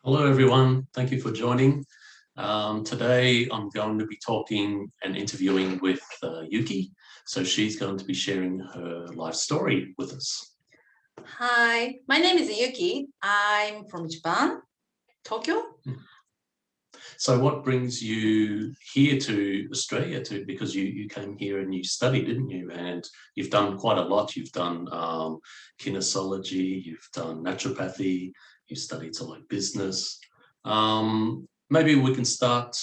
Hello, everyone. Thank you for joining. Today, I'm going to be talking and interviewing with Yuki. So she's going to be sharing her life story with us. Hi, my name is Yuki. I'm from Japan, Tokyo. So what brings you here to Australia because you came here and you studied, didn't you? And you've done quite a lot. You've done kinesiology, you've done naturopathy, you studied like business. Maybe we can start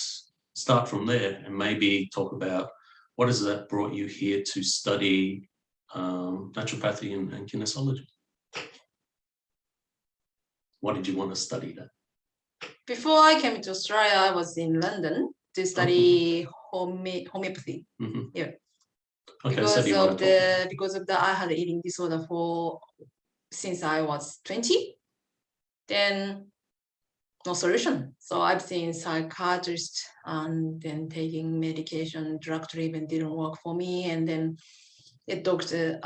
from there and maybe talk about what is that brought you here to study naturopathy and kinesiology. What did you want to study then? Before I came to Australia, I was in London to study homeopathy. Mm-hmm. Yeah. Okay, because of the I had an eating disorder since I was 20. Then no solution. So I've seen psychiatrists and then taking medication, drug treatment didn't work for me. And then the doctor,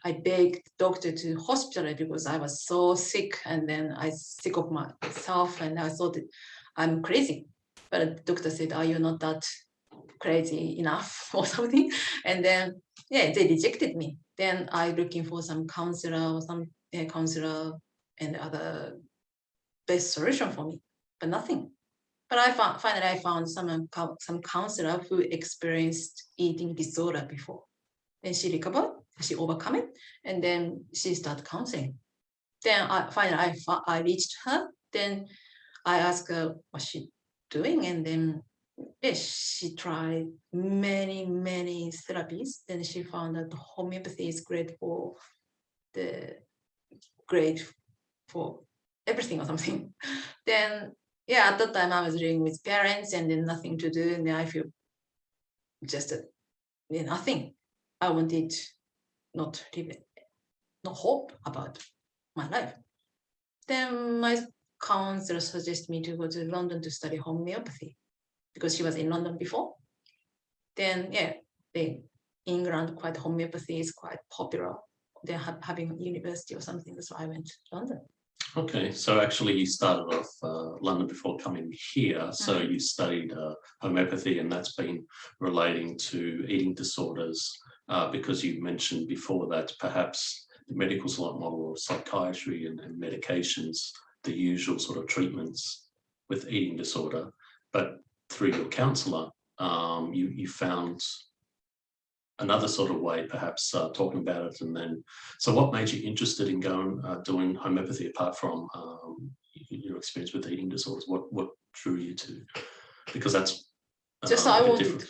I begged doctor to hospital because I was so sick, and then I sick of myself, and I thought that I'm crazy. But the doctor said, "Are you not that crazy enough or something?" And then they rejected me. Then I looking for some counselor and other best solution for me, but nothing. But finally I found some counselor who experienced eating disorder before. Then she recovered, she overcome it, and then she started counseling. Then finally I reached her. Then I asked her what she doing, and then she tried many therapies. Then she found that homeopathy is great for everything or something. Then at that time I was living with parents and then nothing to do, and then I feel just nothing. I wanted not hope about my life. Then my counselor suggested me to go to London to study homeopathy because she was in London before. Then England homeopathy is quite popular. They're having a university or something, so I went to London. Okay, so actually you started off London before coming here. So you studied homeopathy, and that's been relating to eating disorders because you mentioned before that perhaps the medical model of psychiatry and medications, the usual sort of treatments with eating disorder, but through your counsellor, you found another sort of way, perhaps talking about it. And then, so what made you interested in doing homeopathy apart from your experience with eating disorders? What drew you to? Because that's just I wanted to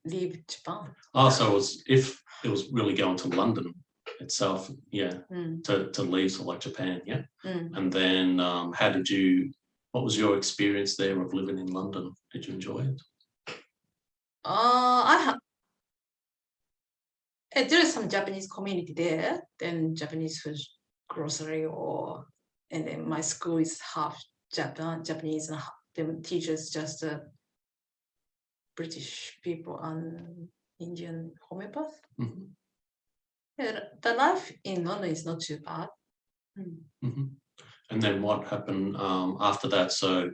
leave Japan. Oh, so if it was really going to London itself, to leave to like Japan, and then what was your experience there of living in London? Did you enjoy it? There is some Japanese community there, then Japanese food, grocery, and then my school is half Japanese, and the teachers just British people and Indian homeopath. Mm-hmm. The life in London is not too bad. Mm-hmm. And then what happened after that? So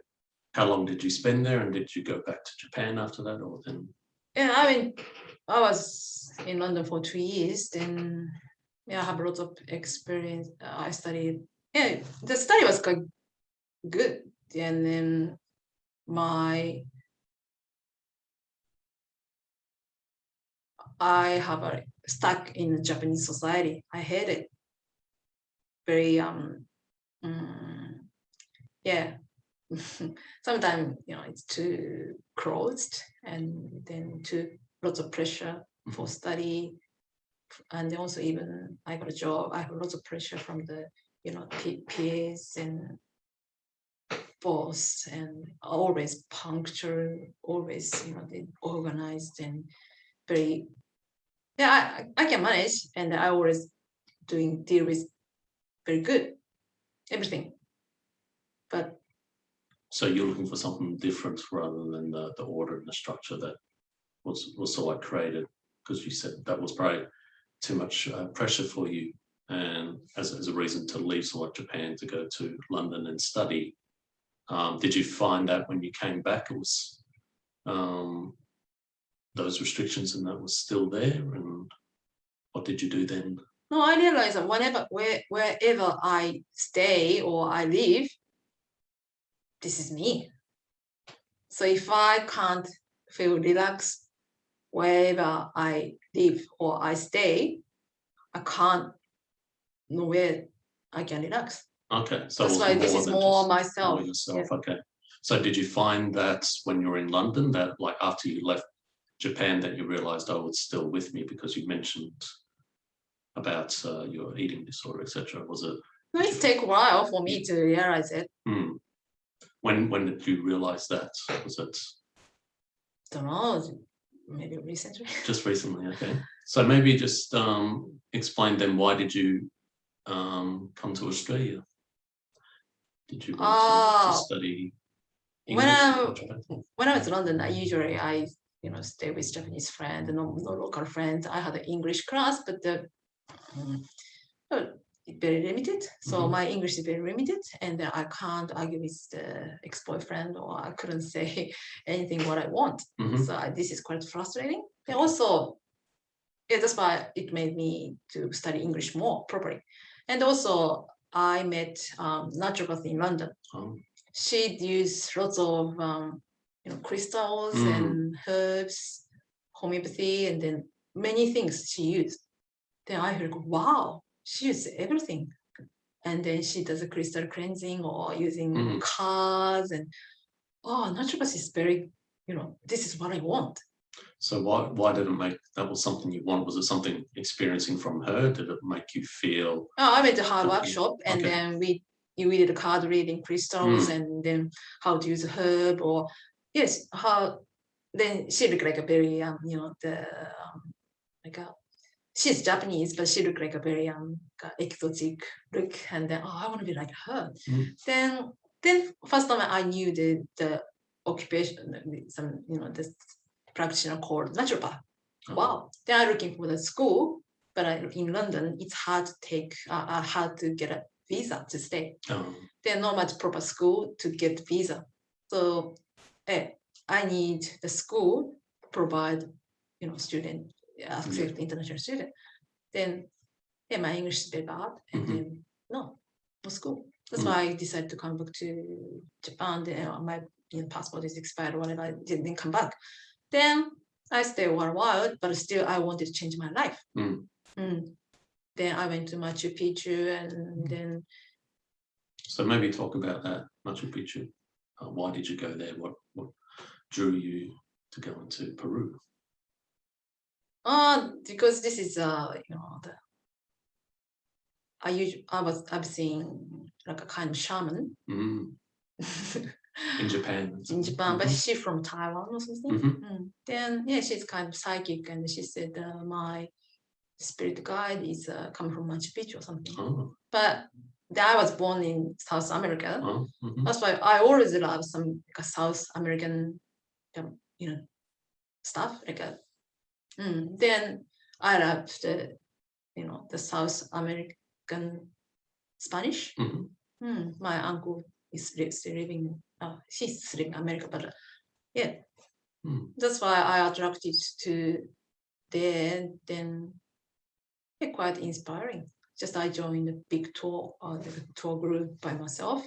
how long did you spend there, and did you go back to Japan after that, or then? I was in London for 2 years. Then I have lots of experience. I studied. The study was quite good. And then I have stuck in Japanese society. I hate it. Very sometimes it's too closed, and then lots of pressure for study, and also even I got a job. I have lots of pressure from the peers and boss, and always punctual, always they organized and very. I can manage, and I always deal with very good everything, but. So you're looking for something different rather than the order and the structure that was sort of created, because you said that was probably too much pressure for you, and as a reason to leave sort of Japan to go to London and study. Did you find that when you came back, it was those restrictions and that was still there? And what did you do then? No, I realized that wherever I stay or I live, this is me. So if I can't feel relaxed wherever I live or I stay, I can't know where I can relax. Okay, so that's why this is more myself. More yourself. Yeah. Okay. So did you find that when you were in London, that like after you left Japan, that you realized, oh, it's still with me, because you mentioned about your eating disorder, etc. Was it? It take a while for me to realize it. When did you realize that? Was it? Don't know. Maybe recently. Just recently, okay. So maybe just explain then, why did you come to Australia? Did you want to study English? When I was in London, I stay with Japanese friends, no local friends. I had an English class, but very limited. So my English is very limited, and I can't argue with the ex-boyfriend, or I couldn't say anything what I want. So this is quite frustrating. And also, that's why it made me to study English more properly. And also, I met naturopath in London. She'd use lots of crystals and herbs, homeopathy, and then many things she used. Then I heard, wow, she uses everything. And then she does a crystal cleansing or using cards, and naturopath is very, this is what I want. So why did it make that was something you want? Was it something experiencing from her? Did it make you feel? I went to her workshop, and then we did a card reading, crystals, and then how to use a herb, or then she looked like a very she's Japanese, but she looked like a very exotic look, and then I want to be like her. Then first time I knew the occupation, this practitioner called naturopath. Wow. They are looking for the school, but in London it's hard to get a visa to stay. There's not much proper school to get visa. So I need the school provide student accept international student. Then my English is very bad, and then no school. That's why I decided to come back to Japan. Then my passport is expired or whatever. I didn't come back. Then I stayed a while, but still I wanted to change my life. Then I went to Machu Picchu, and then. So maybe talk about that, Machu Picchu. Why did you go there? What drew you to go into Peru? Because this is I've seen like a kind of shaman. In Japan. But she's from Taiwan or something. Then she's kind of psychic, and she said my spirit guide is coming from Machu Picchu or something. But I was born in South America. That's why I always love some South American, stuff like that. Then I loved the South American Spanish. My uncle is still living. He's living in America, but that's why I attracted to there. Then quite inspiring. Just I joined a big tour, the tour group by myself.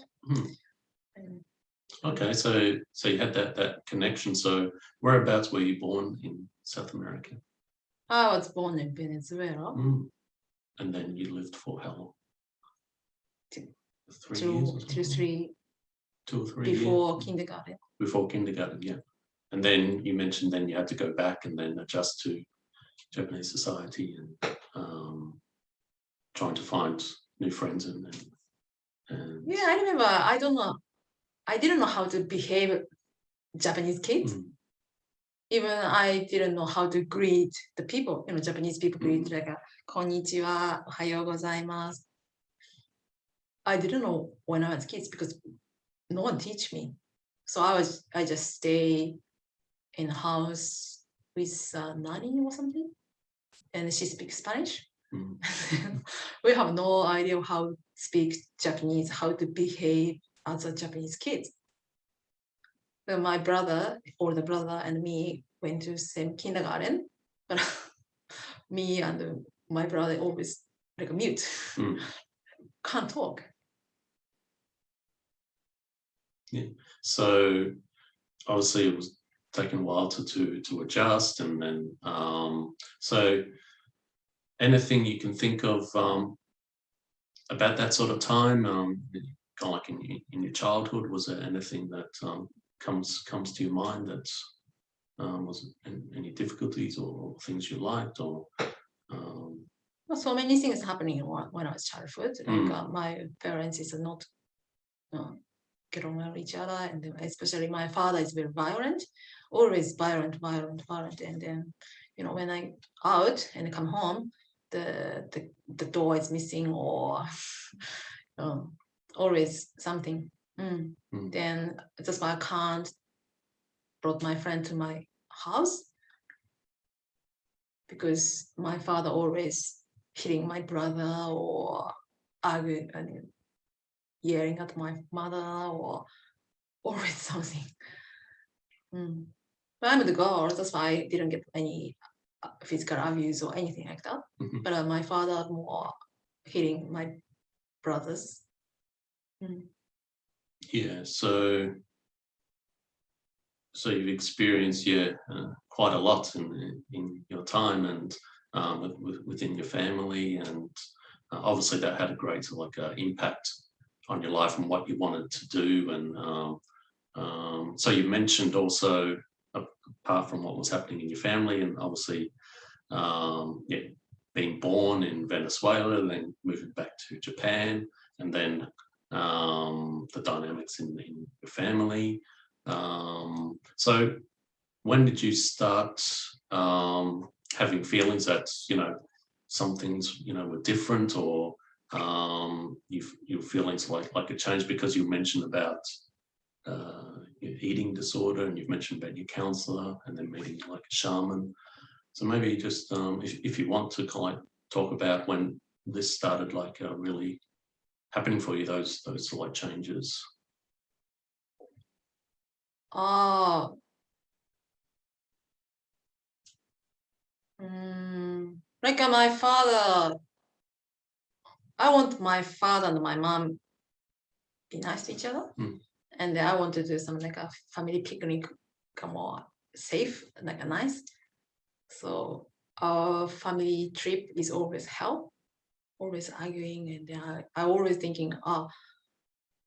Okay, so you had that connection. So whereabouts were you born in South America? I was born in Venezuela. And then you lived for how long? 2 or 3 before kindergarten. Before kindergarten, yeah. And then you mentioned then you had to go back and then adjust to Japanese society and trying to find new friends and I remember. I didn't know how to behave Japanese kids. Even I didn't know how to greet the people. Japanese people greet like konnichiwa, ohayou gozaimasu. I didn't know when I was kids because no one teach me. So I just stay in a house with nanny or something, and she speaks Spanish. We have no idea how to speak Japanese, how to behave as a Japanese kid. But my brother, older brother, and me went to same kindergarten, but me and my brother always like a mute, can't talk. Yeah. So obviously it was taking a while to adjust, and then so anything you can think of about that sort of time, kind of like in your childhood, was there anything that comes to your mind that was any difficulties or things you liked, or Well, so many things happening when I was childhood. Like my parents is not get along with each other, and then especially my father is very violent, always violent, and then when I out and come home, the door is missing, or always something. Then that's why I can't brought my friend to my house, because my father always hitting my brother or arguing and yelling at my mother, or always something. But I'm the girl, that's why I didn't get any physical abuse or anything like that. But my father more hitting my brothers. Yeah, so you've experienced quite a lot in your time, and within your family, and obviously that had a great impact on your life and what you wanted to do. And so you mentioned also, apart from what was happening in your family, and obviously being born in Venezuela, then moving back to Japan, and then the dynamics in your family. So when did you start having feelings that some things were different, or your feelings like a change? Because you mentioned about your eating disorder, and you've mentioned about your counselor, and then meeting like a shaman. So maybe just if you want to kind of talk about when this started really happening for you, those changes. Like my father, I want my father and my mom be nice to each other, and I want to do some like a family picnic, more safe, like a nice. So our family trip is always hell, always arguing, and I always thinking,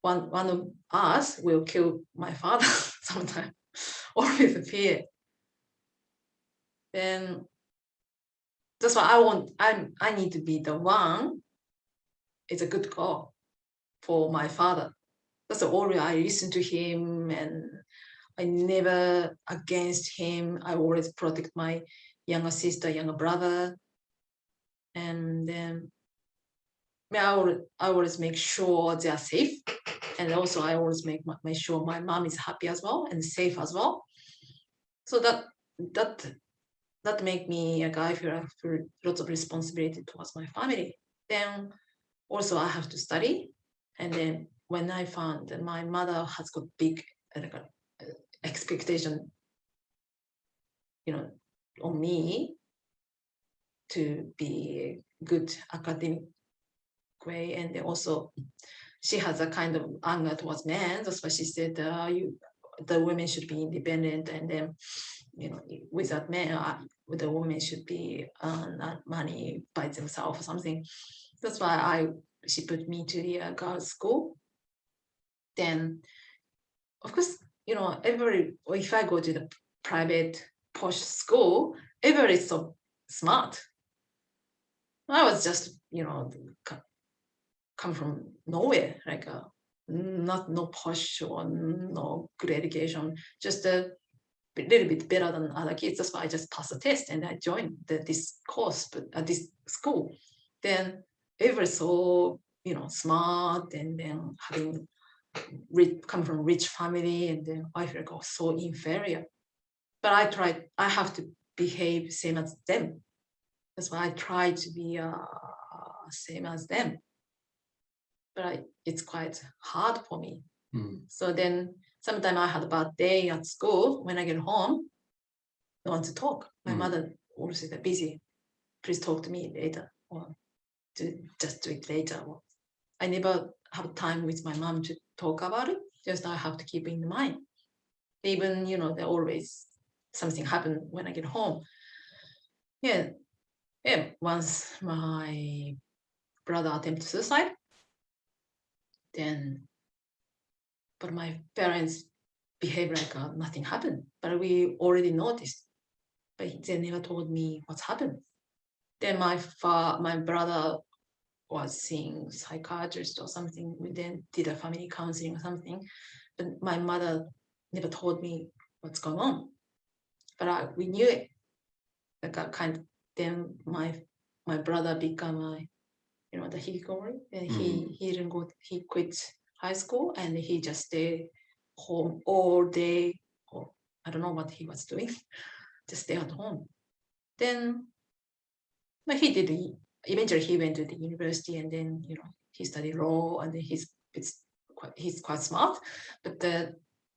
one of us will kill my father sometime. Always fear. Then that's why I need to be the one. It's a good girl for my father. That's always I listen to him, and I never against him. I always protect my younger sister, younger brother, and then I always make sure they are safe, and also I always make sure my mom is happy as well and safe as well. So that make me a guy feel lots of responsibility towards my family. Then also I have to study, and then when I found that my mother has got big expectation, on me to be good academic way, and then also she has a kind of anger towards men. That's why she said the women should be independent, and then without men, the women should be earn money by themselves or something. That's why she put me to the girls' school. Then, of course, if I go to the private posh school, everybody's so smart. I was just, come from nowhere, like no posh or no good education, just a little bit better than other kids. That's why I just passed the test and I joined this course, but at this school. Then everybody's so smart, and then having come from rich family, and then I feel like so inferior. But I have to behave same as them. That's why I try to be same as them. But it's quite hard for me. So then sometimes I had a bad day at school. When I get home, I want to talk. My mother always said, busy. Please talk to me later, or just do it later. I never have time with my mom to talk about it. Just I have to keep in mind. Even, there always something happen when I get home. Yeah. Once my brother attempted suicide, but my parents behave like nothing happened. But we already noticed, but they never told me what's happened. Then my brother was seeing psychiatrist or something. We then did a family counseling or something, but my mother never told me what's going on. But we knew it. Then my brother become the hikikomori, and he didn't go. He quit high school and he just stayed home all day. Or I don't know what he was doing. Just stay at home. Then, but he did. Eventually, he went to the university, and then he studied law, and then he's quite smart. But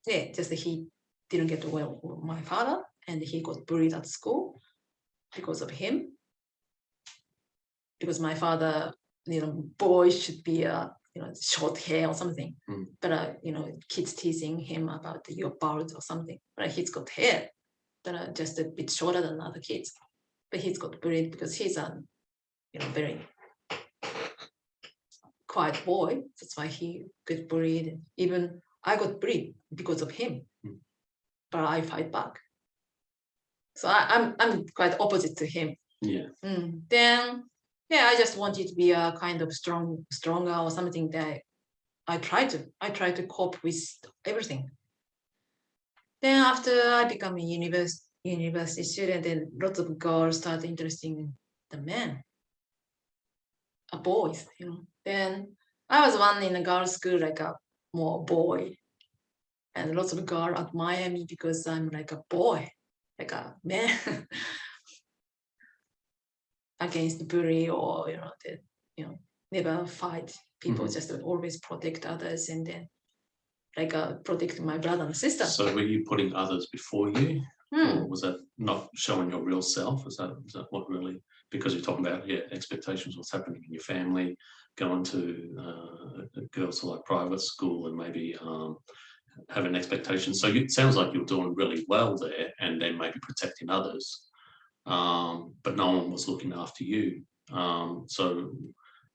just he didn't get well with my father, and he got bullied at school because of him. Because my father, boys should be short hair or something. But kids teasing him about your bald or something. But he's got hair, but just a bit shorter than other kids. But he's got bullied because he's a very quiet boy. That's why he got bullied. Even I got bullied because of him. But I fight back. So I'm quite opposite to him. Yeah. Then I just wanted to be a kind of stronger or something. That I try to cope with everything. Then after I become a university student, then lots of girls start interested in the men, boys. Then I was one in a girls' school, like a more boy, and lots of girls admire me because I'm like a boy, like a man. Against the bully, or never fight people, just always protect others, and then protect my brother and sister. So were you putting others before you, or was that not showing your real self? Is that what really? Because you're talking about expectations, what's happening in your family, going to girls to like private school, and maybe having expectations. So it sounds like you're doing really well there, and then maybe protecting others. But no one was looking after you. So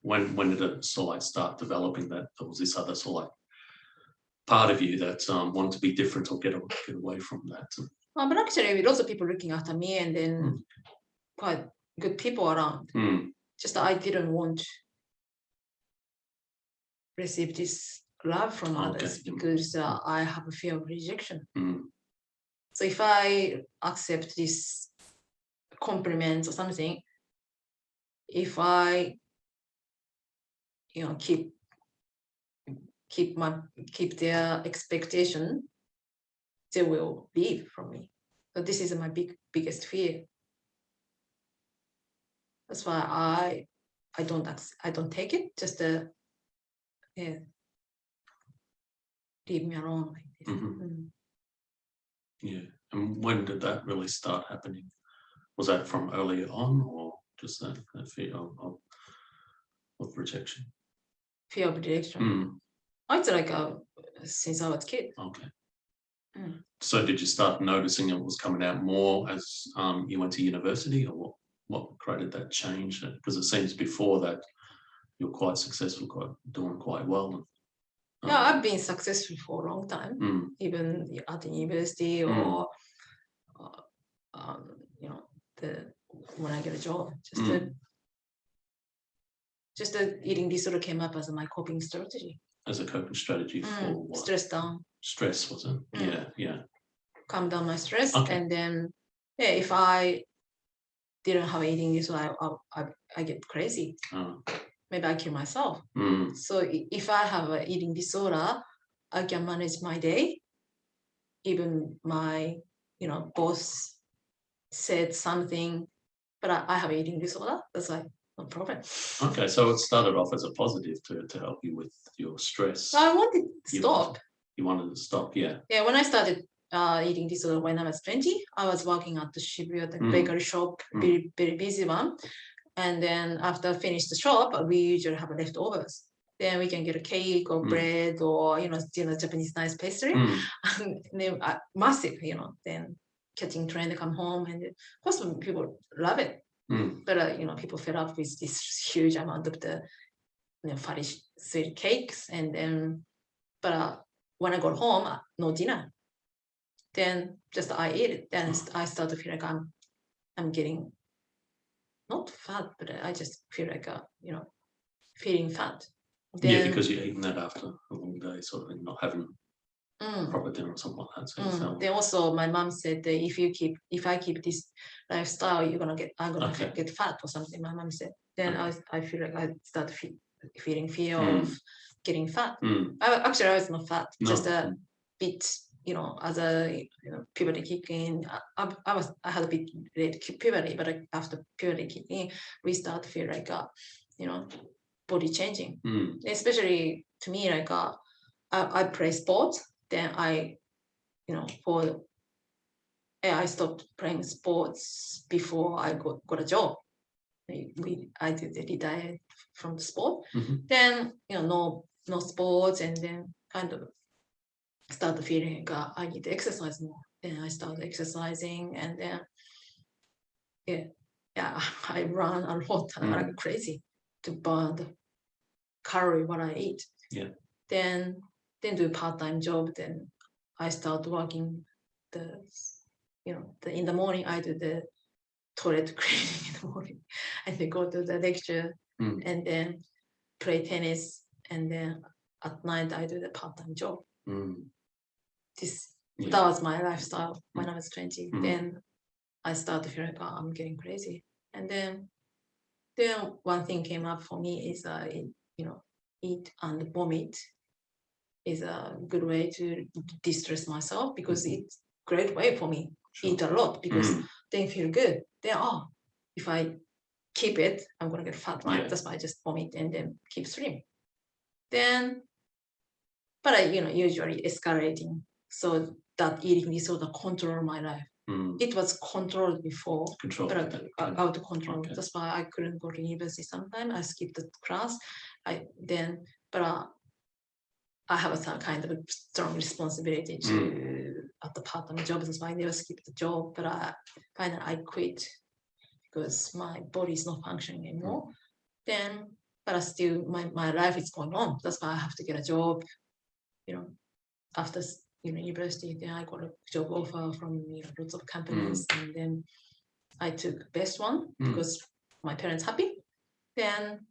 when did it sort of start developing that there was this other sort of part of you that wanted to be different or get away from that? But actually, lots of people looking after me, and then quite good people around. Just I didn't want to receive this love from others because I have a fear of rejection. So if I accept this compliments or something, if I keep their expectation, they will leave from me. So this is my biggest fear. That's why I don't take it. Just leave me alone like this. Yeah. And when did that really start happening? Was that from earlier on, or just that fear of rejection? Fear of rejection. It's like since I was a kid. Okay. So did you start noticing it was coming out more as you went to university, or what created that change? Because it seems before that you're quite successful, doing quite well. Yeah, I've been successful for a long time, even at the university or when I get a job. Just the eating disorder came up as my coping strategy. As a coping strategy for what? Stress down. Stress, was it? Yeah. Calm down my stress, and then if I didn't have eating disorder, I get crazy. Maybe I kill myself. So if I have an eating disorder, I can manage my day. Even my boss said something but I have eating disorder. That's why no problem. Okay, so it started off as a positive to help you with your stress. So I wanted to stop. You wanted to stop, yeah. Yeah, when I started eating disorder when I was 20, I was working at the Shibuya, the bakery shop, very, very busy one. And then after I finish the shop, we usually have leftovers. Then we can get a cake or bread or, Japanese nice pastry. And then, massive, then catching train to come home. And of course, people love it. But, people fed up with this huge amount of the, fatty sweet cakes. And then, but when I got home, no dinner. Then just I eat it. Then I start to feel like I'm getting not fat, but I just feel like feeling fat. Then, because you're eating that after a long day, sort of, and not having proper dinner or something like that. So then also my mom said that if I keep this lifestyle, I'm gonna get fat or something. My mom said. Then I feel like I start feeling fear of getting fat. Actually, I was not fat, just a bit. As a puberty kick in, I had a bit late puberty, but after puberty kick in, we start to feel like body changing. Especially to me, like I play sports, then I stopped playing sports before I got a job. I did retire from the sport. Then no sports, and then kind of start feeling I need to exercise more. Then I started exercising, and then I run a lot like crazy to burn the calorie what I eat. Yeah. Then do part-time job. Then I start working in the morning. I do the toilet cleaning in the morning, and then go to the lecture, and then play tennis, and then at night I do the part-time job. That was my lifestyle when I was 20. Then I started to feel like I'm getting crazy, and then one thing came up for me is eat and vomit is a good way to distress myself, because it's a great way for me. Eat a lot because then feel good. Then if I keep it, I'm gonna get fat, right? That's why I just vomit and then keep slim. Then, but I usually escalating. So that eating disorder control my life. It was controlled before, but out of control. Okay. That's why I couldn't go to university sometimes. I skipped the class. I have a kind of a strong responsibility to at the part-time job. That's why I never skipped the job. But finally I quit because my body is not functioning anymore. Then, but still my life is going on. That's why I have to get a job. After university, then I got a job offer from lots of companies, and then I took best one because my parents happy. Then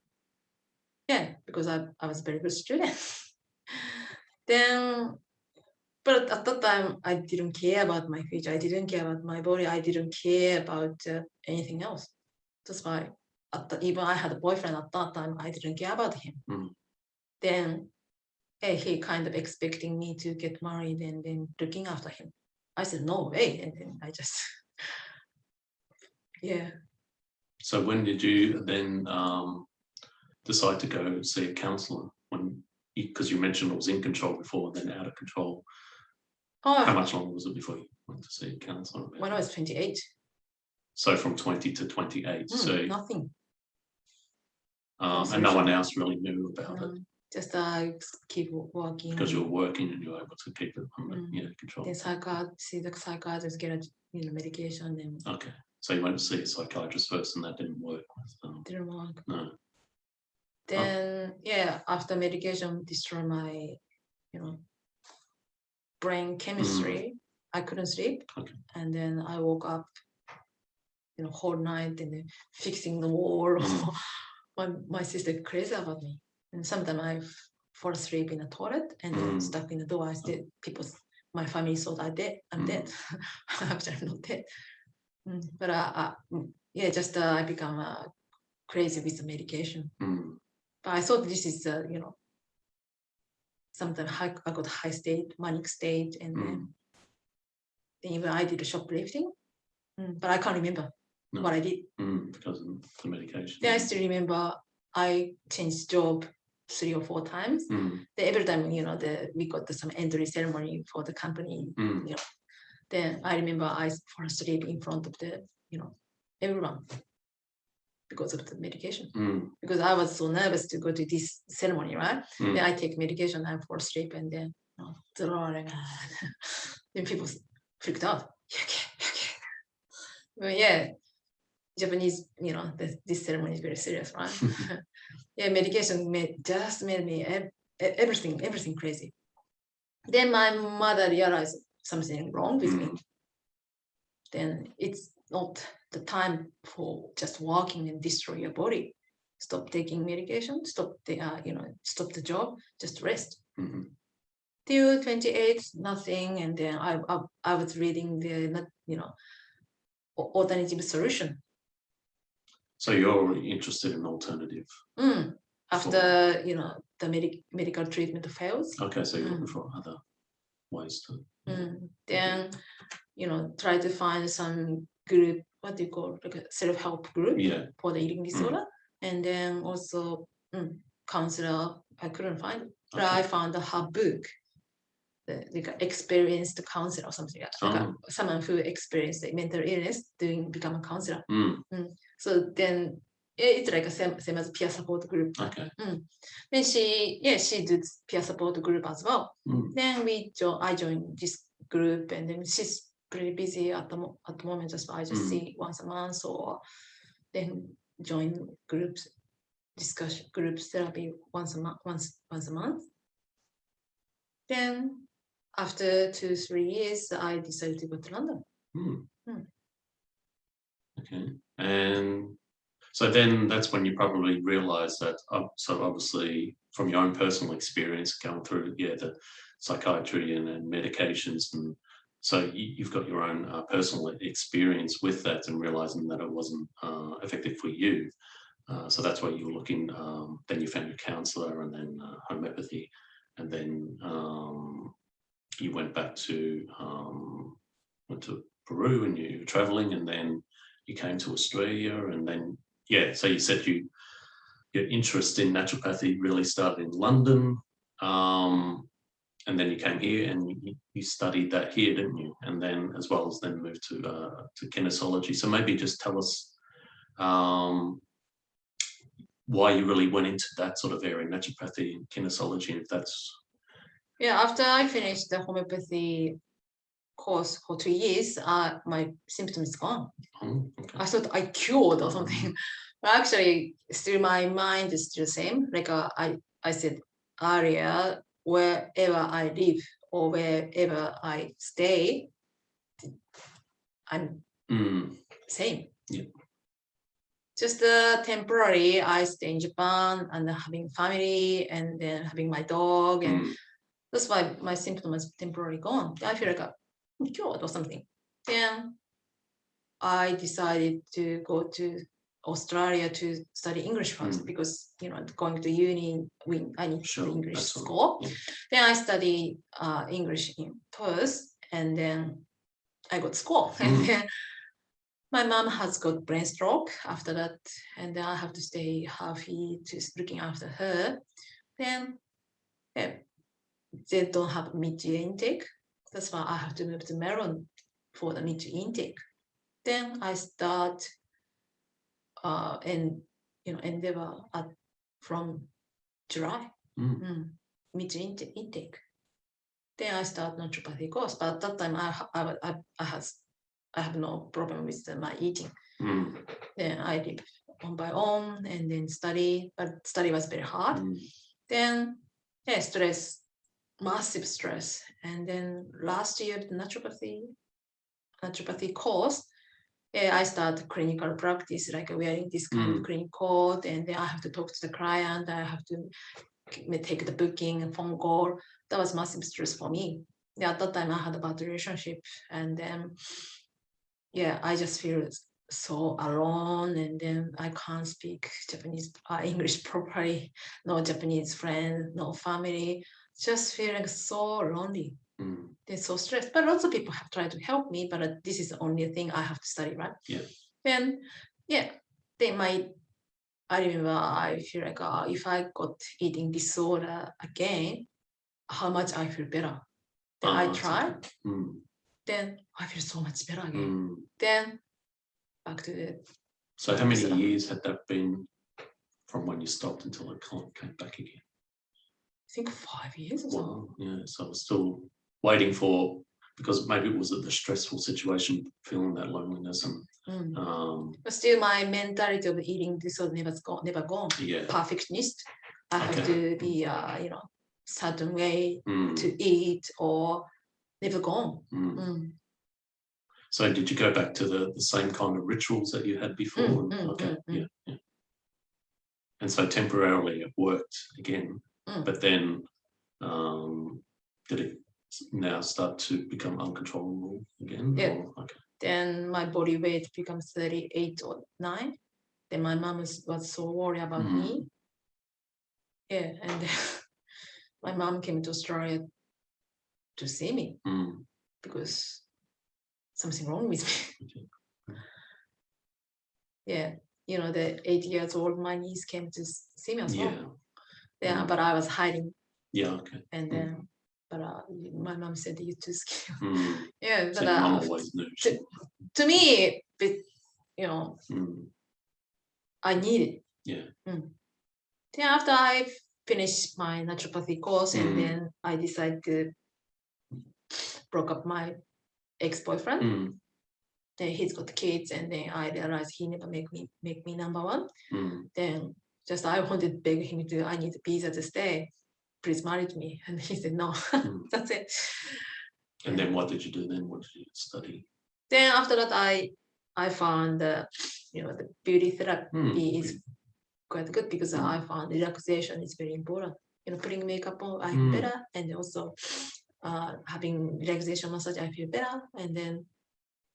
because I was a very good student. Then, but at that time I didn't care about my future. I didn't care about my body. I didn't care about anything else. That's why even I had a boyfriend at that time, I didn't care about him. Then he kind of expecting me to get married and then looking after him. I said, no way. And then I just, So when did you then decide to go see a counselor? Because you mentioned it was in control before, then out of control. How much longer was it before you went to see a counselor? When I was 28. So from 20 to 28. So nothing. And no one else really knew about it. Just keep working. Because you were working and you were able to keep it under control. Then see the psychiatrist, get a medication. Then. Okay. So you went to see a psychiatrist first, and that didn't work. Didn't work. No. Then after medication destroyed my, brain chemistry. I couldn't sleep, and then I woke up, whole night and then fixing the wall. My sister crazy about me, and sometimes I fall asleep in the toilet and then stuck in the door. I said, my family thought I'm dead. Actually, I'm not dead. But I become crazy with the medication. But I thought this is sometimes I got high state, manic state, and then even I did a shoplifting, but I can't remember. what I did. Because of the medication. Then I still remember I changed job 3 or 4 times. Then every time, we got some entry ceremony for the company. Then I remember I fall asleep in front of the, everyone because of the medication. Because I was so nervous to go to this ceremony, right? Then I take medication, I fall asleep, and then then people freaked out. But yeah, Japanese, this ceremony is very serious, right? Yeah, medication just made me everything crazy. Then my mother realized something wrong with me. Then it's not the time for just walking and destroy your body. Stop taking medication, stop the job, just rest. Till 28, nothing, and then I was reading the alternative solution. So you're interested in alternative. After the medical treatment fails. Okay, so you're looking for other ways to. Then try to find some group, what do you call, like a self-help group for the eating disorder, and then also counselor. I couldn't find it, but I found her book, like experienced counselor or something like someone who experienced mental illness become a counselor. So then it's like a same as peer support group. Okay. Then she did peer support group as well. Then I joined this group, and then she's pretty busy at the moment. I just see once a month, or then join groups, discussion groups, therapy once a month. Then after 2-3 years, I decided to go to London. Okay, and so then that's when you probably realized that. So obviously, from your own personal experience going through the psychiatry and medications, and so you've got your own personal experience with that, and realizing that it wasn't effective for you. So that's why you were looking. Then you found your counselor, and then homeopathy, and then you went back to Peru, and you were traveling, and then you came to Australia, and then so you said your interest in naturopathy really started in London, and then you came here and you studied that here, didn't you? And then as well as then moved to kinesiology. So maybe just tell us why you really went into that sort of area, naturopathy and kinesiology, if that's. After I finished the homeopathy course for 2 years, my symptoms gone. I thought I cured or something, but actually still my mind is still the same. Like I said earlier, wherever I live or wherever I stay, I'm same. Just temporary, I stay in Japan and having family and then having my dog, and that's why my symptoms are temporarily gone. I feel like I'm cured or something. Then I decided to go to Australia to study English first, because going to uni, I need to English school. Then I studied English in Perth, and then I got school. And then my mom has got brain stroke after that, and then I have to stay halfway to looking after her. Then they don't have mid-year intake. That's why I have to move to Melbourne for the mid-year intake. Then I start endeavor from July, mid-year intake. Then I start naturopathy course, but at that time I have no problem with my eating. Then I live on my own and then study, but study was very hard. Then stress, massive stress. And then last year, the naturopathy course, I started clinical practice, like wearing this kind of clinic coat, and then I have to talk to the client, I have to take the booking and phone call. That was massive stress for me. At that time I had a bad relationship, and then I just feel so alone, and then I can't speak English properly, no Japanese friends, no family, just feeling so lonely. They're so stressed. But lots of people have tried to help me, but this is the only thing I have to study, right? Then I remember I feel like if I got eating disorder again, how much I feel better. Then I tried. Then I feel so much better again. Then back to the. So how many years had that been from when you stopped until it came back again? I think 5 years or so. Wow, yeah. So I was still waiting for, because maybe it was the stressful situation, feeling that loneliness and. But still, my mentality of eating disorder never gone. Yeah. Perfectionist. I have to be, certain way to eat, or never gone. So did you go back to the same kind of rituals that you had before? Yeah. And so temporarily it worked again, but then did it now start to become uncontrollable again? Yeah. Or, Then my body weight becomes 38 or 9. Then my mom was so worried about me. Yeah, and then my mom came to Australia to see me because something wrong with me. Yeah, the 8 years old, my niece came to see me as well. Yeah, but I was hiding. Yeah, okay. And then, but my mom said, "You're too scared." Yeah, but so your mom always knew. To me, I need it. Yeah. Then after I finished my naturopathy course, and then I decided to broke up my ex-boyfriend. Then he's got kids, and then I realized he never make me number one. Then just I wanted to beg him I need a visa to stay. Please marry me. And he said no. That's it. And then what did you do then? What did you study? Then after that I found the beauty therapy is quite good, because I found relaxation is very important. Putting makeup on, I feel better, and also having relaxation massage, I feel better, and then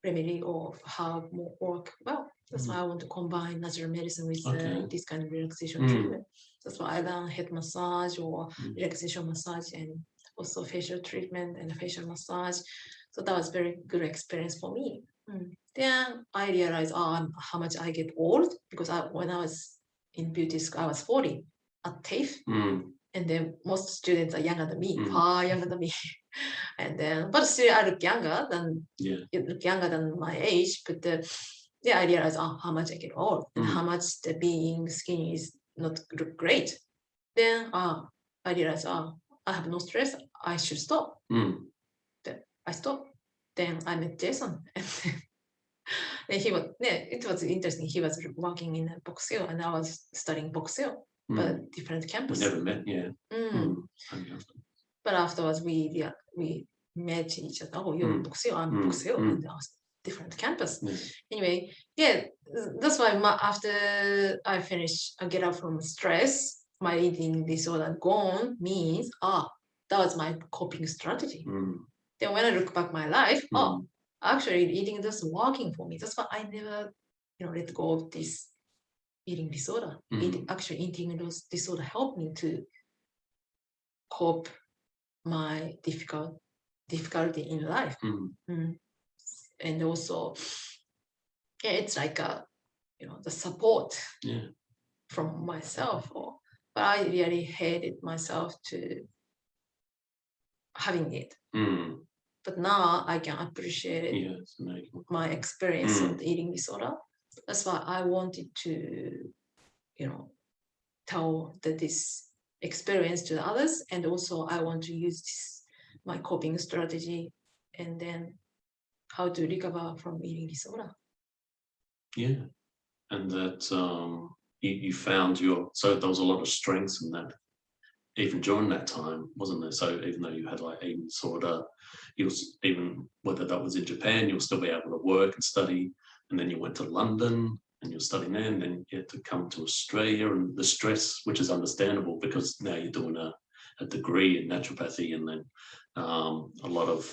remedy of how more work well. That's why I want to combine natural medicine with this kind of relaxation treatment. That's why I learned head massage or relaxation massage, and also facial treatment and facial massage. So that was very good experience for me. Then I realized how much I get old, because when I was in beauty school, I was 40 at TAFE. And then most students are younger than me, far younger than me. And then, but still I look younger than my age. But I realized how much I get old, and how much the being skinny is not look great. Then I realized I have no stress. I should stop. Then I stopped. Then I met Jason. And he was, it was interesting. He was working in Box Hill, and I was studying Box Hill, but different campus. We never met, But afterwards, we met each other. Oh, you're Box Hill, I'm Box Hill, and I was different campus. Anyway, that's why after I finish, I get out from stress, my eating disorder gone means, that was my coping strategy. Then when I look back my life, actually eating this working for me. That's why I never, let go of this eating disorder. Actually, eating disorder helped me to cope my difficulty in life. And also, it's like the support from myself. But I really hated myself to having it. But now I can appreciate my experience of the eating disorder. That's why I wanted to, tell this experience to others. And also I want to use my coping strategy, and then how to recover from eating disorder. Yeah. And that you found so there was a lot of strengths in that, even during that time, wasn't there? So even though you had like eating disorder, even whether that was in Japan, you'll still be able to work and study. And then you went to London and you're studying there, and then you had to come to Australia, and the stress, which is understandable because now you're doing a degree in naturopathy, and then a lot of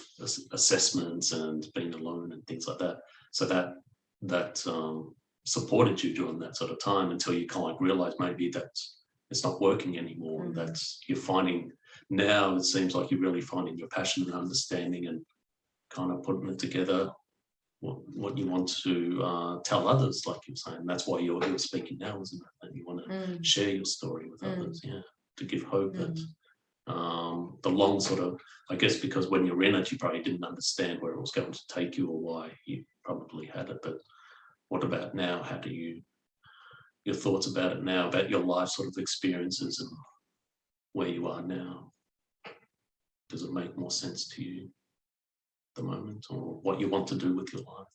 assessments and being alone and things like that. So that supported you during that sort of time until you kind of like realize maybe that's it's not working anymore. That's you're finding now. It seems like you're really finding your passion and understanding and kind of putting it together what you want to tell others, like you're saying. That's why you're speaking now, isn't it? And you want to share your story with others, to give hope that the long sort of, I guess, because when you're in it, you probably didn't understand where it was going to take you or why you probably had it. But what about now? How do your thoughts about it now, about your life sort of experiences and where you are now? Does it make more sense to you at the moment, or what you want to do with your life?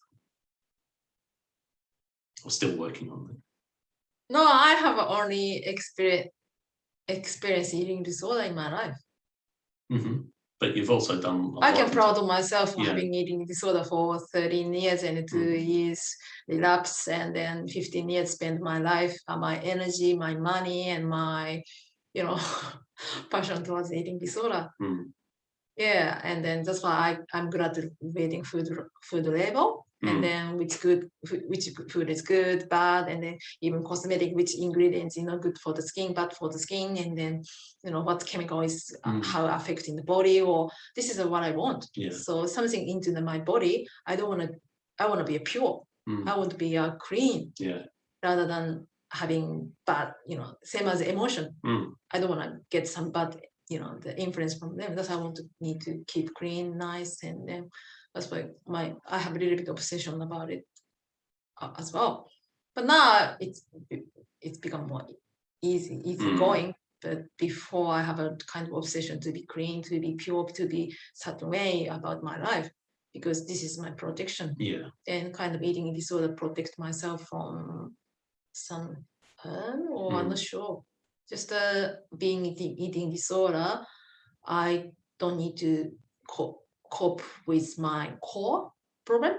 Or still working on it? No, I have only experienced eating disorder in my life. But you've also done I can proud of myself for Yeah. having eating disorder for 13 years and 2 years relapse, and then 15 years spent my life, my energy, my money, and my, passion towards eating disorder. Yeah, and then that's why I'm good at reading food label, and then which food is good, bad, and then even cosmetic, which ingredients good for the skin, bad for the skin, and then what chemical is how affecting the body, or this is what I want. Yeah. So something into my body, I want to be a pure. I want to be a clean. Yeah. Rather than having bad, same as emotion. I don't want to get some bad the influence from them. That's why I need to keep clean, nice, and then that's why I have a little bit of obsession about it as well. But now it's become more easy going. But before, I have a kind of obsession to be clean, to be pure, to be certain way about my life, because this is my protection. Yeah. And kind of eating disorder protect myself from some harm, or I'm not sure. Just being eating disorder, I don't need to cope with my core problem.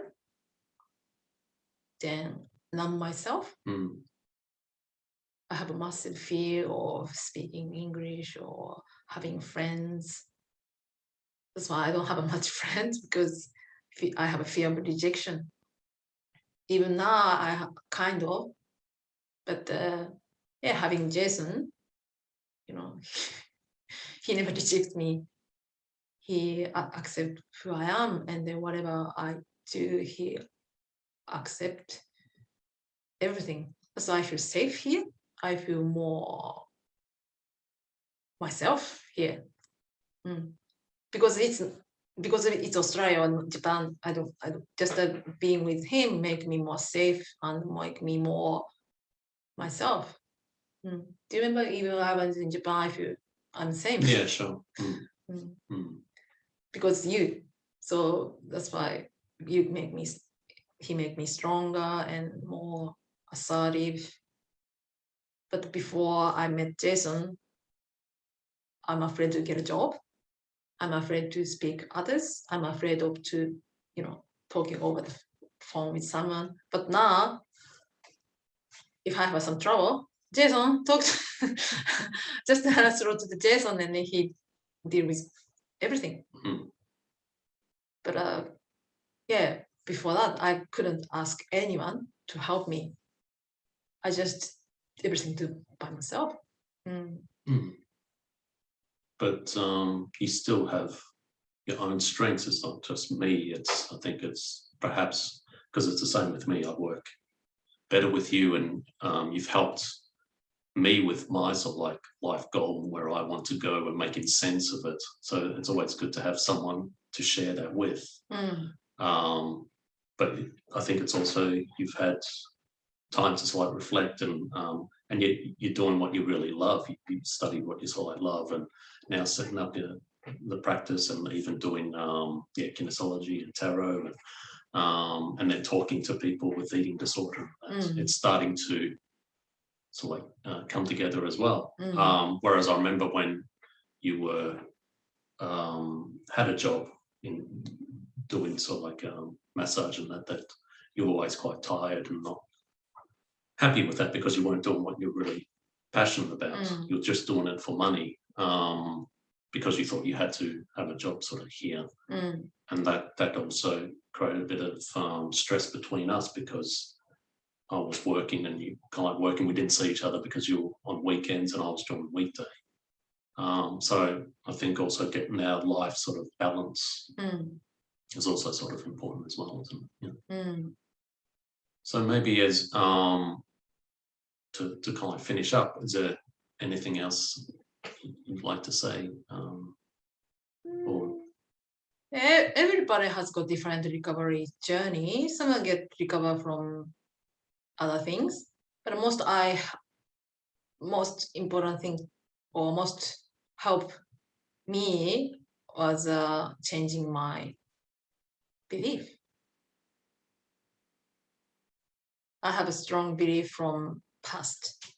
Then numb myself. I have a massive fear of speaking English or having friends. That's why I don't have much friends, because I have a fear of rejection. Even now, I have kind of, but having Jason, he never rejects me. He accepts who I am, and then whatever I do, he accepts everything. So I feel safe here. I feel more myself here, because it's Australia and Japan. I don't just being with him make me more safe and make me more myself. Do you remember even when I was in Japan, I feel I'm the same. Yeah, sure. Because you, so that's why he made me stronger and more assertive. But before I met Jason, I'm afraid to get a job. I'm afraid to speak others. I'm afraid of talking over the phone with someone. But now, if I have some trouble, Jason, talk to just throw to the Jason, and then he deal with everything. But before that, I couldn't ask anyone to help me. I just everything by myself. But you still have your own strengths. It's not just me. I think it's perhaps because it's the same with me. I work better with you, and you've helped me with my sort of like life goal and where I want to go and making sense of it. So it's always good to have someone to share that with. But I think it's also you've had time to sort of reflect, and you're doing what you really love. You studied what you sort of love, and now setting up the practice, and even doing kinesiology and tarot, and then talking to people with eating disorder. It's starting to sort of come together as well. Whereas I remember when you were had a job in doing sort of like massage and that you were always quite tired and not happy with that, because you weren't doing what you're really passionate about. You're just doing it for money, because you thought you had to have a job sort of here. And that also created a bit of stress between us, because I was working and you kind of like working. We didn't see each other because you were on weekends and I was doing weekday. So I think also getting our life sort of balance is also sort of important as well, isn't it? Yeah. Mm. So maybe as to kind of finish up, is there anything else you'd like to say? Or Everybody has got different recovery journey. Some get recover from other things, but most important thing or most help me was changing my belief. I have a strong belief from past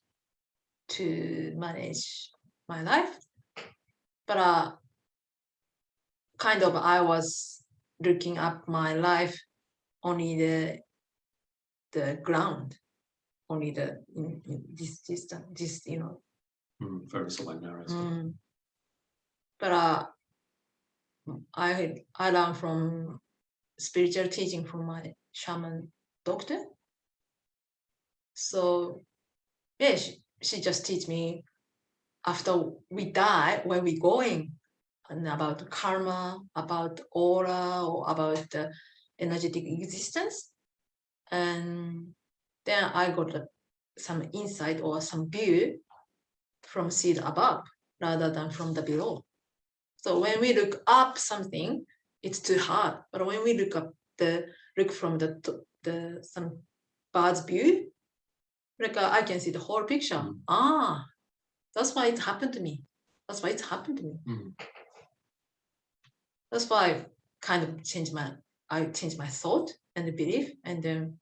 to manage my life, but kind of I was looking up my life only the ground, only this very sort of narrow stuff. But I learned from spiritual teaching from my shaman doctor. So yeah, she just teach me after we die, where we going, and about karma, about aura, or about the energetic existence. And then I got some insight or some view from seed above rather than from the below. So when we look up something, it's too hard. But when we look from the some bird's view, like I can see the whole picture. That's why it happened to me. That's why it's happened to me. That's why I kind of changed my thought and the belief, and then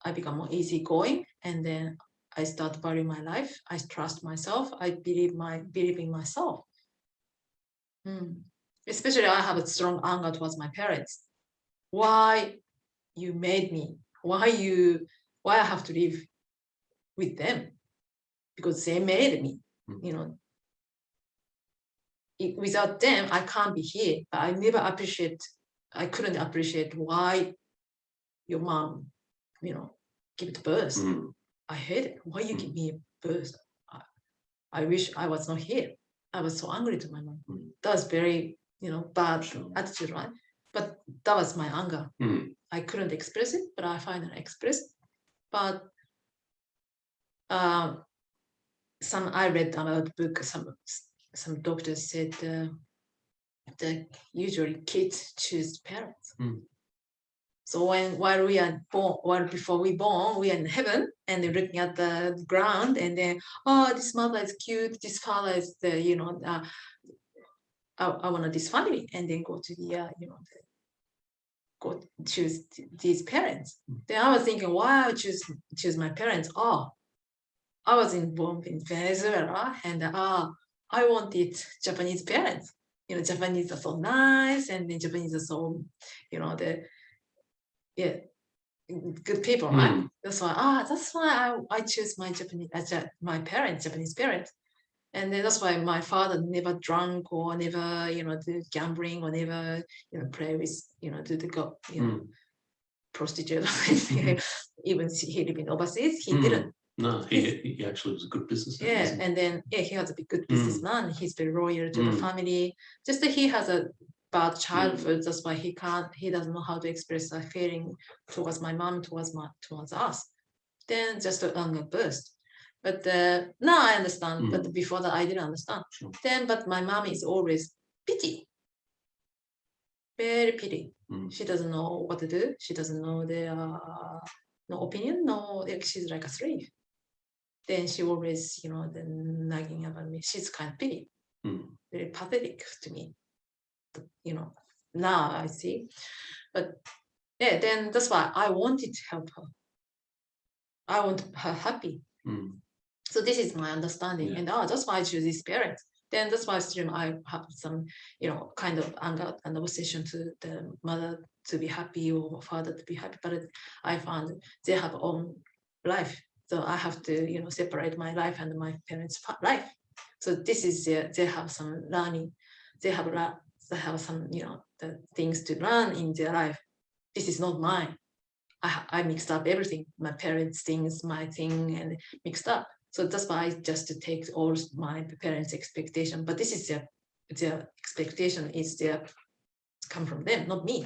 I become more easygoing, and then I start valuing my life. I trust myself. I believe in myself. Especially I have a strong anger towards my parents. Why you made me? Why I have to live with them? Because they made me, without them, I can't be here. But I couldn't appreciate why your mom, give it birth. I hate it. Why you give me birth? I wish I was not here. I was so angry to my mom. That was very, bad attitude, right? But that was my anger. I couldn't express it, but I finally expressed. But I read about the book. Some doctors said that usually kids choose parents. So while we are born, before we born, we are in heaven and they're looking at the ground, and then this mother is cute, this father is I want this family, and then go to go choose these parents. Then I was thinking, why I choose my parents? I was born in Venezuela, and I wanted Japanese parents. Japanese are so nice, and the Japanese are so, good people, right? That's why I choose my Japanese parents. And then that's why my father never drunk or never, do gambling or never, play with, do the prostitute. Even he lived in overseas, he didn't. No, he actually was a good businessman. Yeah, and then he has a good businessman. He's very loyal to the family. Just that he has a bad childhood. That's why he doesn't know how to express a feeling towards my mom, towards us. Then just an anger burst. But now I understand. But before that, I didn't understand. But my mom is always pity. Very pity. She doesn't know what to do. She doesn't know no opinion. No, she's like a slave. Then she always, then nagging about me. She's kind of pity. Very pathetic to me. But, now I see. But yeah, then that's why I wanted to help her. I want her happy. So this is my understanding. And that's why I choose these parents. Then that's why I have some, kind of anger and obsession to the mother to be happy or father to be happy. But I found they have own life. So I have to, separate my life and my parents' life. So this is they have some learning. They have some, the things to learn in their life. This is not mine. I mixed up everything, my parents' things, my thing, and mixed up. So that's why I just take all my parents' expectation. But this is their expectation is their come from them, not me.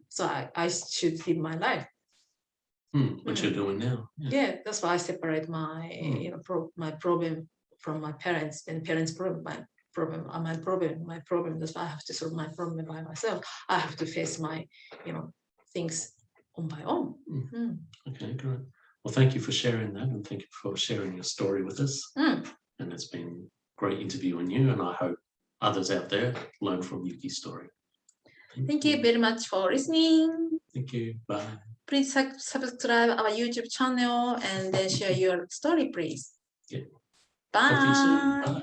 So I should live my life. What you're doing now. Yeah, that's why I separate my my problem from my parents, and parents' problem, my problem. That's why I have to solve my problem by myself. I have to face my things on my own. Okay, good. Well, thank you for sharing that, and thank you for sharing your story with us. And it's been great interviewing you, and I hope others out there learn from Yuki's story. Thank you very much for listening. Thank you. Bye. Please subscribe our YouTube channel and then share your story, please. Yeah. Bye. Talk to you soon. Bye.